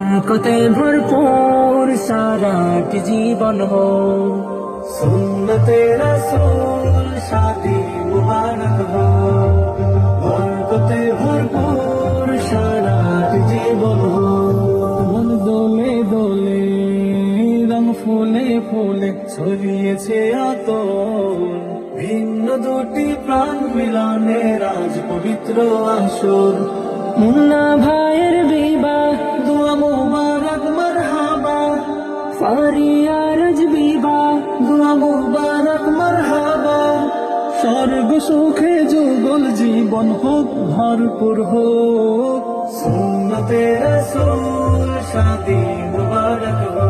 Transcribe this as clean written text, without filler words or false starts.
কতে ভরপুর সারাটি জীবন হো সুন্নতে রসূল শাদি মুবারক হো বরকতে ভরপুর সারাটি জীবন হো মন দোলে দোলে রং ফুলে ফুলে ছড়িয়েছে আতর ভিন্ন দুটি প্রাণ মিলনে রাজ পবিত্র আসর মুন্না ভাইয়ের বিবাহ দুয়া মুবারক মারহাবা ফারিয়া রাজ বিবাহ দুয়া মুবারক মারহাবা স্বর্গ সুখে যুগল জীবন হোক ভরপুর হোক সুন্নতে রাসূল শাদি মুবারক।